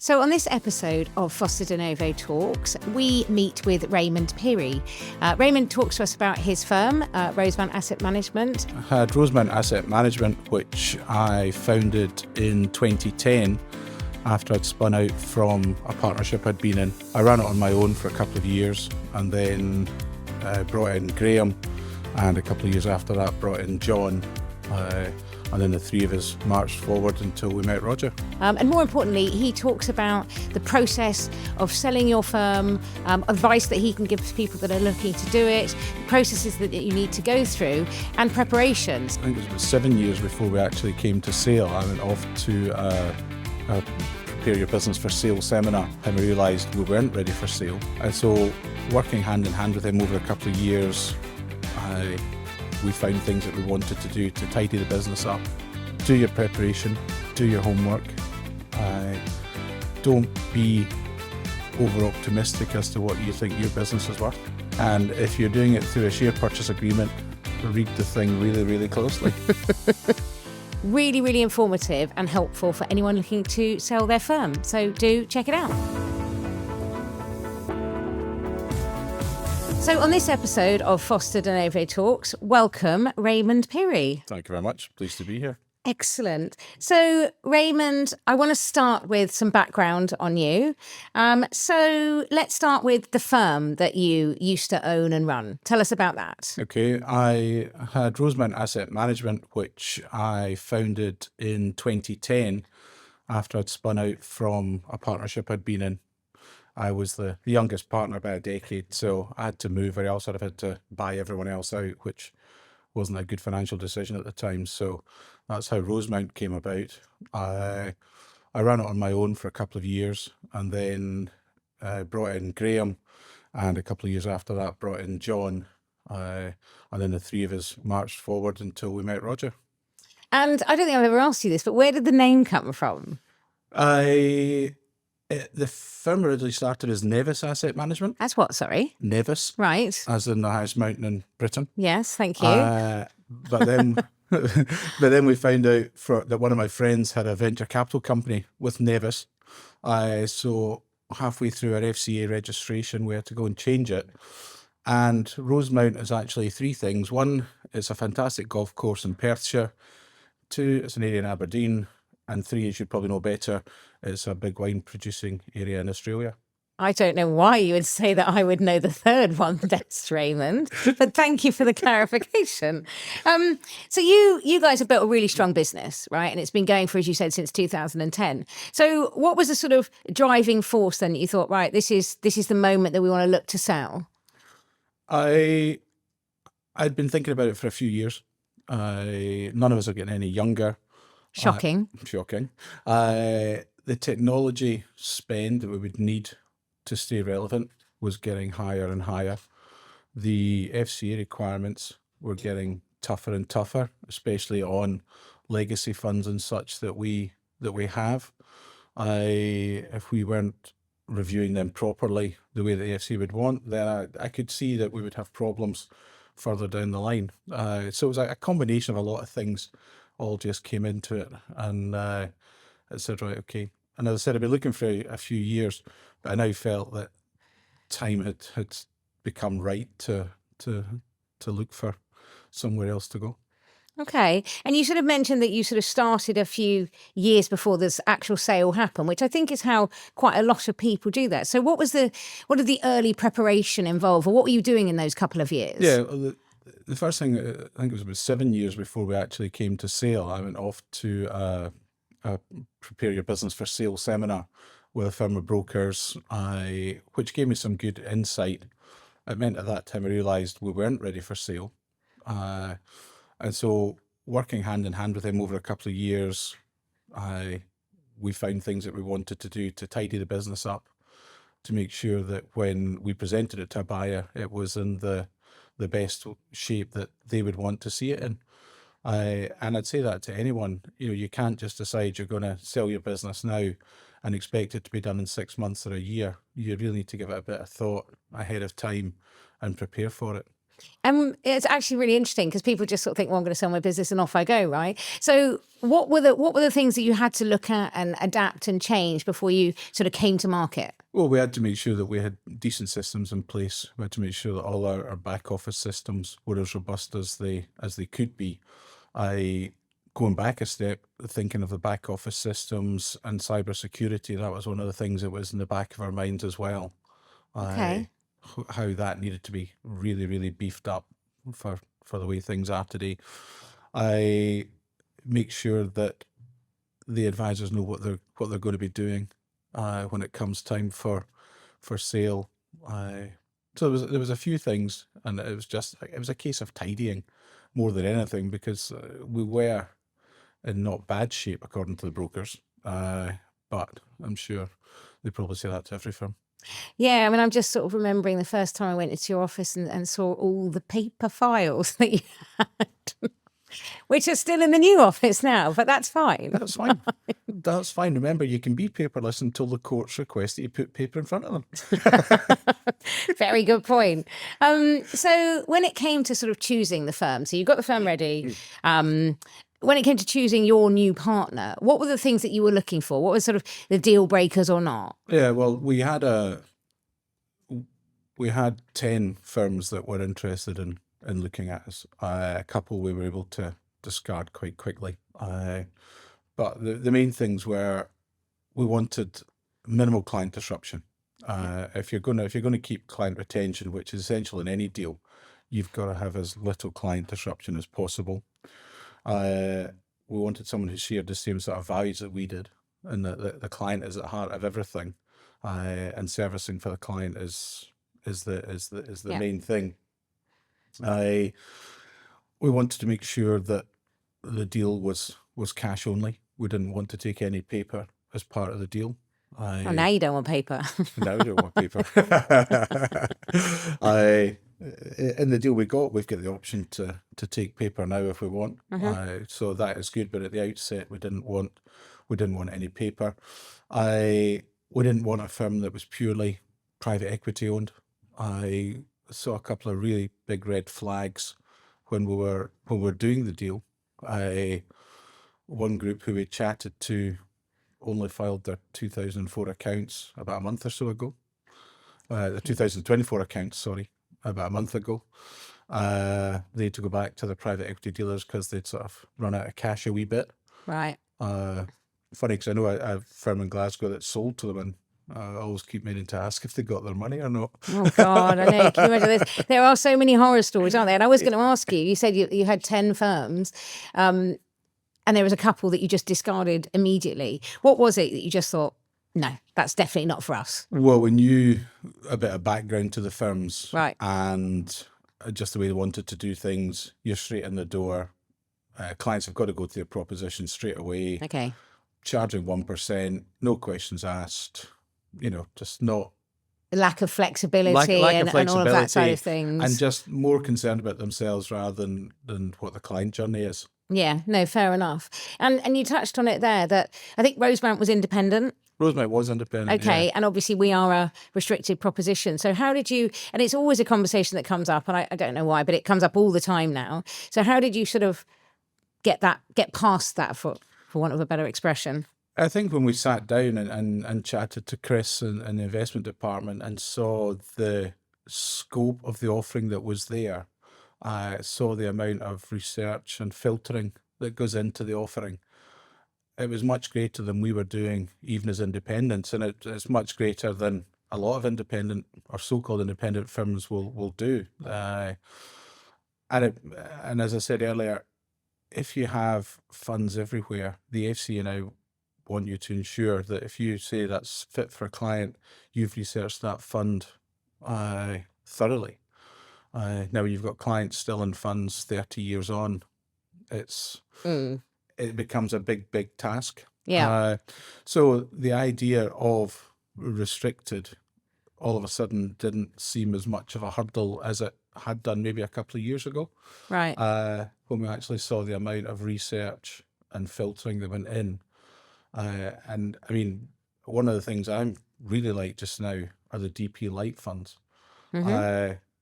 So on this episode of Foster Denovo Talks, we meet with Raymond Pirrie. Raymond talks to us about his firm, Rosemount Asset Management. I had Rosemount Asset Management, which I founded in 2010 after I'd spun out from a partnership I'd been in. I ran it on my own for a couple of years and then brought in Graham, and a couple of years after that brought in John. And then the three of us marched forward until we met Roger. And more importantly, he talks about the process of selling your firm, advice that he can give to people that are looking to do it, processes that you need to go through, and preparations. I think it was about 7 years before we actually came to sale. I went off to a Prepare Your Business for Sale seminar, and I realised we weren't ready for sale. And so working hand in hand with him over a couple of years, we found things that we wanted to do to tidy the business up. Do your preparation, do your homework. Don't be over optimistic as to what you think your business is worth. And if you're doing it through a share purchase agreement, read the thing really, really closely. Really, really informative and helpful for anyone looking to sell their firm. So do check it out. So on this episode of Foster Denovo Talks, welcome Raymond Pirrie. Thank you very much. Pleased to be here. Excellent. So Raymond, I want to start with some background on you. So let's start with the firm that you used to own and run. Tell us about that. Okay, I had Rosemount Asset Management, which I founded in 2010 after I'd spun out from a partnership I'd been in. I was the youngest partner by a decade, so I had to move, or else I'd have had to buy everyone else out, which wasn't a good financial decision at the time. So that's how Rosemount came about. I ran it on my own for a couple of years, and then brought in Graham, and a couple of years after that brought in John, and then the three of us marched forward until we met Roger. And I don't think I've ever asked you this, but where did the name come from? The firm originally started as Nevis Asset Management. That's what, sorry? Nevis. Right. As in the highest mountain in Britain. Yes, thank you. But then we found out that one of my friends had a venture capital company with Nevis. So halfway through our FCA registration, we had to go and change it. And Rosemount is actually three things. One, it's a fantastic golf course in Perthshire. Two, it's an area in Aberdeen. And three, as you probably know better, it's a big wine producing area in Australia. I don't know why you would say that I would know the third one, Des Raymond, but thank you for the clarification. So you guys have built a really strong business, right? And it's been going for, as you said, since 2010. So what was the sort of driving force then that you thought, right, this is the moment that we want to look to sell? I'd been thinking about it for a few years. None of us are getting any younger. Shocking. Shocking. The technology spend that we would need to stay relevant was getting higher and higher. The FCA requirements were getting tougher and tougher, especially on legacy funds and such that we have. If we weren't reviewing them properly the way that the FCA would want, then I could see that we would have problems further down the line. So it was a combination of a lot of things all just came into it, and I said, right, okay. And as I said, I've been looking for a few years, but I now felt that time had become right to look for somewhere else to go. Okay. And you sort of mentioned that you sort of started a few years before this actual sale happened, which I think is how quite a lot of people do that. So what did the early preparation involve, or what were you doing in those couple of years? Yeah, the first thing, I think it was about 7 years before we actually came to sale, I went off to a Prepare Your Business for Sale seminar with a firm of brokers, which gave me some good insight. It meant at that time I realised we weren't ready for sale. And so working hand in hand with him over a couple of years, we found things that we wanted to do to tidy the business up, to make sure that when we presented it to a buyer, it was in the best shape that they would want to see it in. And I'd say that to anyone. You can't just decide you're going to sell your business now and expect it to be done in 6 months or a year. You really need to give it a bit of thought ahead of time and prepare for it. It's actually really interesting because people just sort of think, well, I'm going to sell my business and off I go, right? So what were the things that you had to look at and adapt and change before you sort of came to market? Well, we had to make sure that we had decent systems in place. We had to make sure that all our back office systems were as robust as they could be. Going back a step, thinking of the back office systems and cybersecurity, that was one of the things that was in the back of our minds as well. Okay. How that needed to be really, really beefed up for the way things are today. I make sure that the advisors know what they're going to be doing when it comes time for sale. So there was a few things, and it was a case of tidying more than anything, because we were in not bad shape according to the brokers. But I'm sure they probably say that to every firm. Yeah, I mean, I'm just sort of remembering the first time I went into your office and saw all the paper files that you had, which are still in the new office now, but that's fine. That's fine. That's fine. Remember, you can be paperless until the courts request that you put paper in front of them. Very good point. So when it came to sort of choosing the firm, so you got the firm ready. When it came to choosing your new partner, what were the things that you were looking for? What were sort of the deal breakers or not? Yeah, well, we had 10 firms that were interested in looking at us. A couple we were able to discard quite quickly. But the main things were, we wanted minimal client disruption. If you're going to keep client retention, which is essential in any deal, you've got to have as little client disruption as possible. We wanted someone who shared the same sort of values that we did, and the client is at the heart of everything, and servicing for the client is the main thing. We wanted to make sure that the deal was cash only. We didn't want to take any paper as part of the deal. Oh, now you don't want paper. Now we don't want paper. In the deal we've got the option to take paper now if we want. So that is good. But at the outset, we didn't want any paper. We didn't want a firm that was purely private equity owned. I saw a couple of really big red flags when we were doing the deal. One group who we chatted to only filed their 2004 accounts about a month or so ago. The 2024 accounts, sorry, about a month ago. They had to go back to the private equity dealers because they'd sort of run out of cash a wee bit. Right. Funny, because I know a firm in Glasgow that sold to them, and I always keep meaning to ask if they got their money or not. Oh God, I know. Can you imagine this? There are so many horror stories, aren't there? And I was going to ask you. You said you had 10 firms, and there was a couple that you just discarded immediately. What was it that you just thought, no, that's definitely not for us? Well, we knew a bit of background to the firms, Right, and just the way they wanted to do things. You're straight in the door. Clients have got to go to their proposition straight away. okay. Charging 1%, no questions asked. Just not Lack of flexibility, lack and, of and all of that side flexibility, of things. and just more concerned about themselves rather than what the client journey is. Yeah, no, fair enough. And you touched on it there that I think Rosemount was independent. Rosemount was independent. Okay, yeah. and obviously we are a restricted proposition. So how did you, and it's always a conversation that comes up, and I don't know why, but it comes up all the time now. So how did you sort of get past that, for want of a better expression? I think when we sat down and chatted to Chris and the investment department and saw the scope of the offering that was there, saw the amount of research and filtering that goes into the offering, it was much greater than we were doing even as independents, and it's much greater than a lot of independent or so-called independent firms will do. And as I said earlier, if you have funds everywhere, the FCA now want you to ensure that if you say that's fit for a client, you've researched that fund thoroughly. Now you've got clients still in funds 30 years on. It becomes a big task. Yeah. So the idea of restricted all of a sudden didn't seem as much of a hurdle as it had done maybe a couple of years ago. Right. When we actually saw the amount of research and filtering that went in. And I mean, one of the things I'm really like just now are the DP light funds.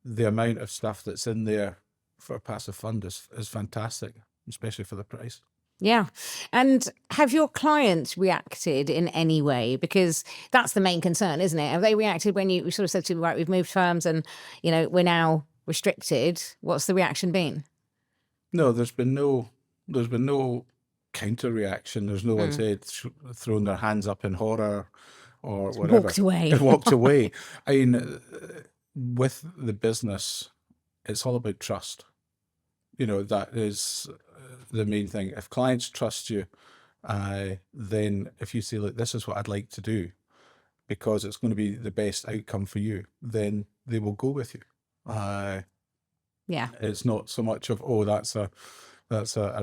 the amount of stuff that's in there for a passive fund is fantastic, especially for the price. Yeah. And have your clients reacted in any way? Because that's the main concern, isn't it? Have they reacted when you sort of said to them, right, we've moved firms and, we're now restricted? What's the reaction been? No, there's been no counter reaction. There's no one said thrown their hands up in horror or whatever. Walked away. It walked away. I mean, with the business, it's all about trust. That is the main thing. If clients trust you, then if you say, look, this is what I'd like to do because it's going to be the best outcome for you, then they will go with you. Yeah. It's not so much of, oh, that's a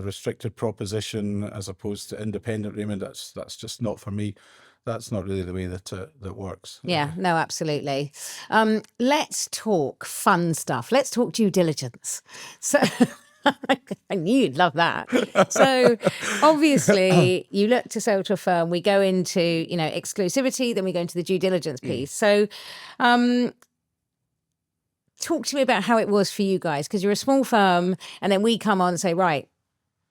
restricted proposition as opposed to independent, Raymond. That's just not for me. That's not really the way that works. Yeah, no, absolutely. Let's talk fun stuff. Let's talk due diligence. So I knew you'd love that. So obviously you look to sell to a firm, we go into, exclusivity, then we go into the due diligence piece. So talk to me about how it was for you guys, because you're a small firm and then we come on and say, right,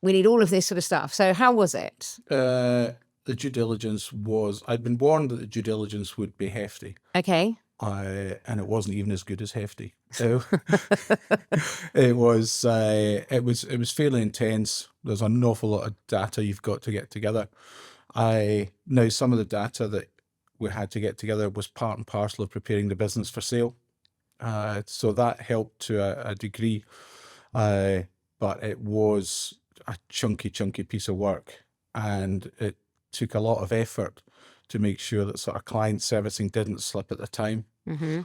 we need all of this sort of stuff. So how was it? The due diligence I'd been warned that the due diligence would be hefty. Okay. And it wasn't even as good as hefty. It was fairly intense. There's an awful lot of data you've got to get together. Now some of the data that we had to get together was part and parcel of preparing the business for sale. So that helped to a degree, but it was a chunky piece of work, and it took a lot of effort to make sure that sort of client servicing didn't slip at the time. Mm-hmm.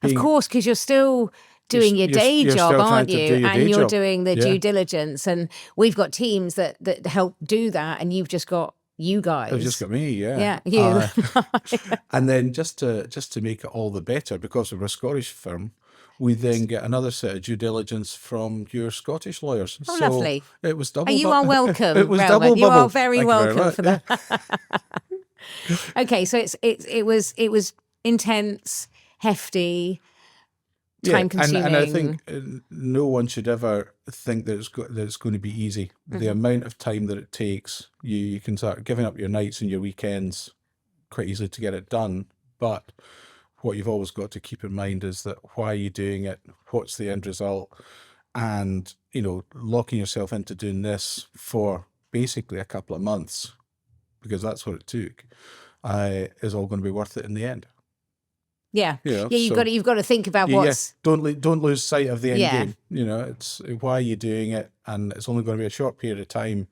Of course, because you're still doing your day job, aren't you? And you're doing the due diligence, and we've got teams that help do that, and you've just got you guys. They've just got me, yeah. Yeah, you. And then just to make it all the better, because we're a Scottish firm, we then get another set of due diligence from your Scottish lawyers. Oh, so lovely. It was double. You are welcome. It was Raymond. double You bubble. are very welcome for that. Okay, so it was intense, hefty, time consuming. And I think no one should ever think that it's going to be easy. The amount of time that it takes, you can start giving up your nights and your weekends quite easily to get it done. But what you've always got to keep in mind is that why are you doing it? What's the end result? And, locking yourself into doing this for basically a couple of months, because that's what it took, is all going to be worth it in the end. Yeah, you've got to think about what's. Don't lose sight of the end game. It's why are you doing it, and it's only going to be a short period of time,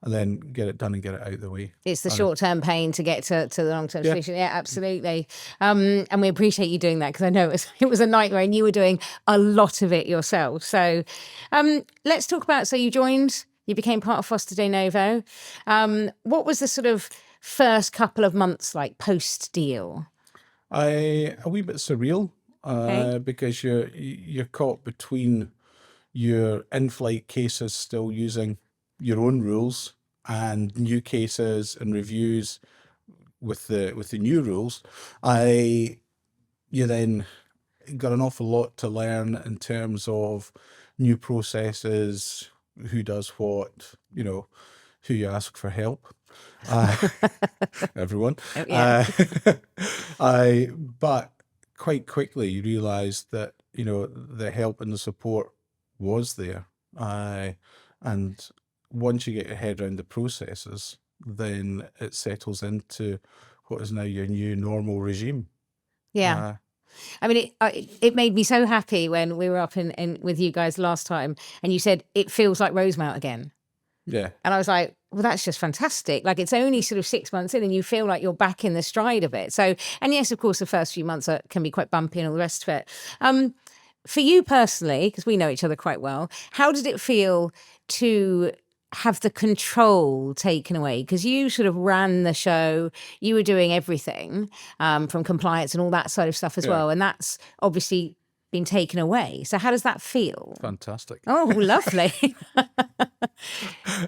and then get it done and get it out of the way. It's the short-term pain to get to the long-term solution. Yeah, absolutely. And we appreciate you doing that, because I know it was a nightmare, and you were doing a lot of it yourself. So let's talk about, so you became part of Foster Denovo. What was the sort of first couple of months like post-deal? A wee bit surreal, because you're caught between your in-flight cases still using your own rules and new cases and reviews with the new rules. You then got an awful lot to learn in terms of new processes, who does what, who you ask for help. Everyone. Oh, yeah. But quite quickly you realised that, the help and the support was there. And once you get your head around the processes, then it settles into what is now your new normal regime. Yeah. I mean, it made me so happy when we were up in with you guys last time, and you said it feels like Rosemount again. Yeah. And I was like, well, that's just fantastic. Like, it's only sort of 6 months in and you feel like you're back in the stride of it. So, and yes, of course, the first few months can be quite bumpy and all the rest of it. For you personally, because we know each other quite well, how did it feel to have the control taken away? Because you sort of ran the show, you were doing everything from compliance and all that sort of stuff as well. And that's obviously been taken away. So how does that feel? Fantastic. Oh, lovely.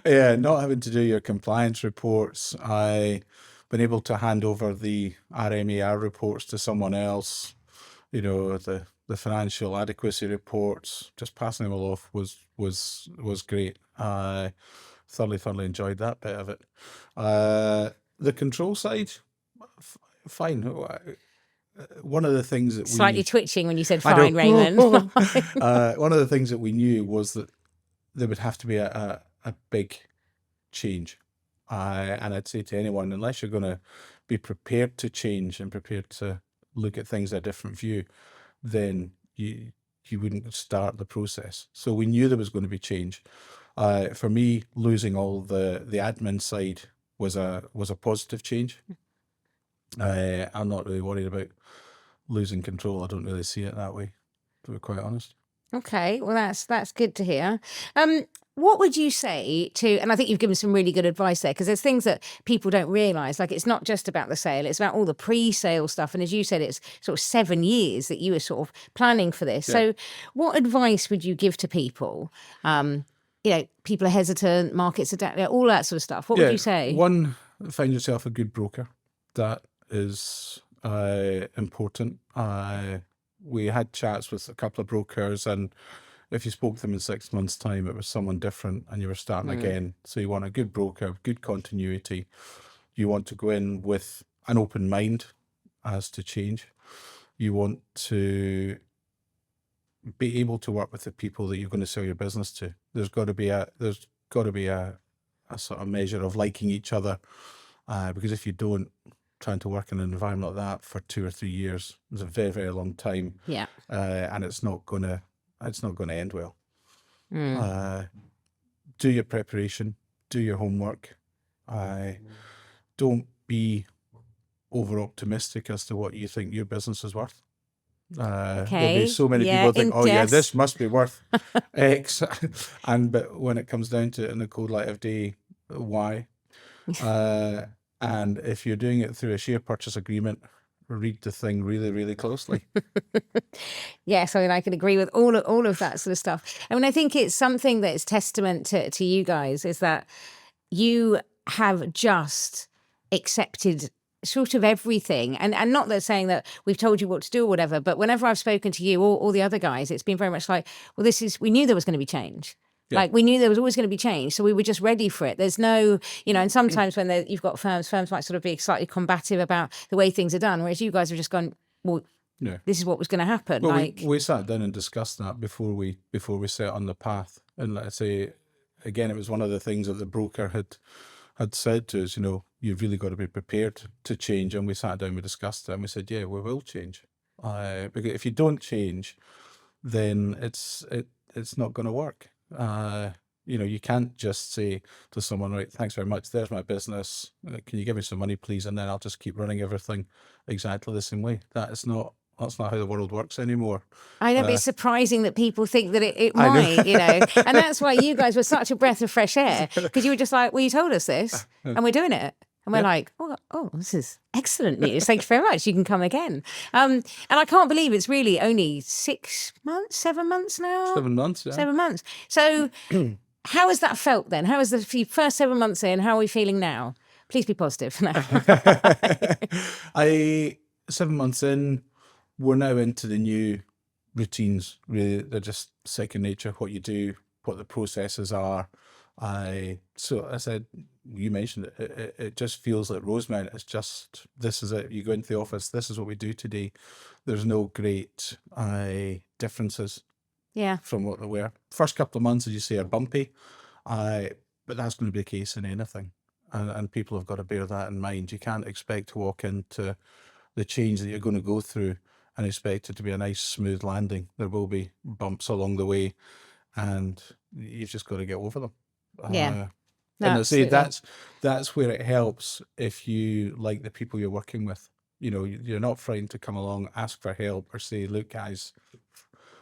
Yeah, not having to do your compliance reports. I've been able to hand over the RMAR reports to someone else. The the financial adequacy reports, just passing them all off was great. I thoroughly enjoyed that bit of it. The control side, fine. One of the things that Slightly twitching when you said I know. fine, Raymond. One of the things that we knew was that there would have to be a big change. And I'd say to anyone, unless you're going to be prepared to change and prepared to look at things at a different view, then you wouldn't start the process. So we knew there was going to be change. For me, losing all the admin side was a positive change. I'm not really worried about losing control. I don't really see it that way, to be quite honest. Okay, well that's good to hear. What would you say to, and I think you've given some really good advice there, because there's things that people don't realise, like it's not just about the sale, it's about all the pre-sale stuff. And as you said, it's sort of 7 years that you were sort of planning for this. Yeah. So what advice would you give to people? People are hesitant, markets adapt, all that sort of stuff. What would you say? One, find yourself a good broker. That is important. We had chats with a couple of brokers, and if you spoke to them in 6 months' time, it was someone different and you were starting again. So you want a good broker, good continuity. You want to go in with an open mind as to change. You want to be able to work with the people that you're going to sell your business to. There's got to be a sort of measure of liking each other, because if you don't, trying to work in an environment like that for 2 or 3 years is a very long time. Yeah. And it's not gonna end well. Do your preparation, do your homework. Don't be over optimistic as to what you think your business is worth. There'll be so many people think, oh yeah, this must be worth X, but when it comes down to it in the cold light of day, Y. And if you're doing it through a share purchase agreement, read the thing really closely. Yes, I mean, I can agree with all of that sort of stuff. I mean, I think it's something that is testament to you guys, is that you have just accepted sort of everything. And not that saying that we've told you what to do or whatever, but whenever I've spoken to you or the other guys, it's been very much like, well, we knew there was going to be change. Yeah. Like we knew there was always going to be change, so we were just ready for it. There's no, and sometimes when you've got firms might sort of be slightly combative about the way things are done, whereas you guys have just gone, well, this is what was going to happen. Well, we sat down and discussed that before we set on the path. And let's say, again, it was one of the things that the broker had said to us, you've really got to be prepared to change. And we sat down, we discussed it, and we said, yeah, we will change. Because if you don't change, then it's not going to work. You can't just say to someone, right, thanks very much, there's my business, can you give me some money please, and then I'll just keep running everything exactly the same way. That's not how the world works anymore. I know, but it's surprising that people think that it might, and that's why you guys were such a breath of fresh air, because you were just like, well, you told us this and we're doing it. And we're like, oh, this is excellent news. Thank you very much. You can come again. And I can't believe it's really only 7 months now. 7 months, yeah. 7 months. So how has that felt then? How was the first 7 months in? How are we feeling now? Please be positive. 7 months in, we're now into the new routines. Really, they're just second nature, what you do, what the processes are. So I said, you mentioned it, it just feels like Rosemount. It's just, this is it. You go into the office, this is what we do today. There's no great differences from what they were. First couple of months, as you say, are bumpy, but that's going to be the case in anything. And people have got to bear that in mind. You can't expect to walk into the change that you're going to go through and expect it to be a nice, smooth landing. There will be bumps along the way, and you've just got to get over them. And I say that's where it helps if you like the people you're working with. You're not frightened to come along, ask for help, or say, look, guys,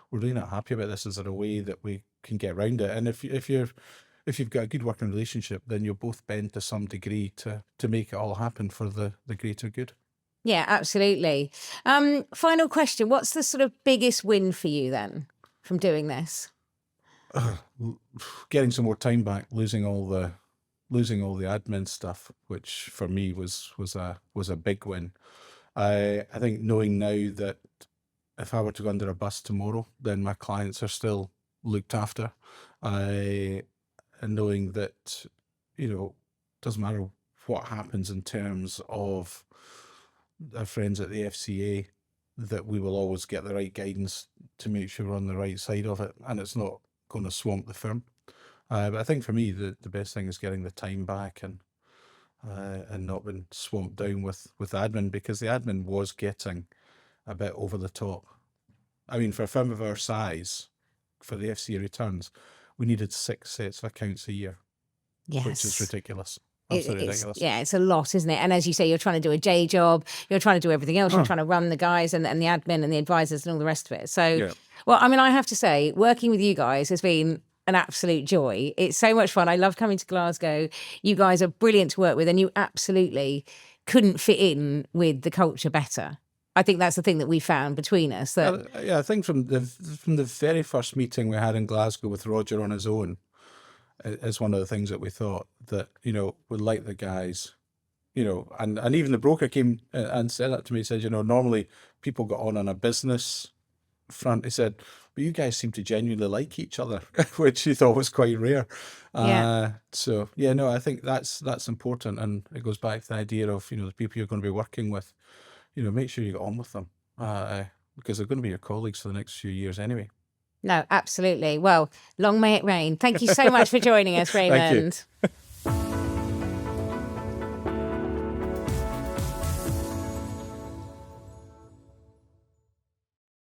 we're really not happy about this. Is there a way that we can get around it? And if you've got a good working relationship, then you'll both bend to some degree to make it all happen for the greater good. Yeah, absolutely. Final question. What's the sort of biggest win for you then from doing this? Getting some more time back, losing all the admin stuff, which for me was a big win. I think knowing now that if I were to go under a bus tomorrow, then my clients are still looked after. And knowing that, doesn't matter what happens in terms of our friends at the FCA, that we will always get the right guidance to make sure we're on the right side of it, and it's not going to swamp the firm. But I think for me, the best thing is getting the time back and not being swamped down with admin, because the admin was getting a bit over the top. I mean, for a firm of our size, for the FCA returns, we needed 6 sets of accounts a year, which is ridiculous. Absolutely ridiculous. Yeah, it's a lot, isn't it? And as you say, you're trying to do a day job, you're trying to do everything else, you're trying to run the guys and the admin and the advisors and all the rest of it. So, well, I mean, I have to say, working with you guys has been an absolute joy. It's so much fun. I love coming to Glasgow. You guys are brilliant to work with, and you absolutely couldn't fit in with the culture better. I think that's the thing that we found between us. That I think from the very first meeting we had in Glasgow with Roger on his own, is one of the things that we thought that, would like the guys, and even the broker came and said that to me. He said, normally people got on a business front. He said, but you guys seem to genuinely like each other, which he thought was quite rare. So I think that's important, and it goes back to the idea of, the people you're going to be working with, make sure you get on with them, because they're going to be your colleagues for the next few years anyway. No, absolutely. Well, long may it rain. Thank you so much for joining us, Raymond. Thank you.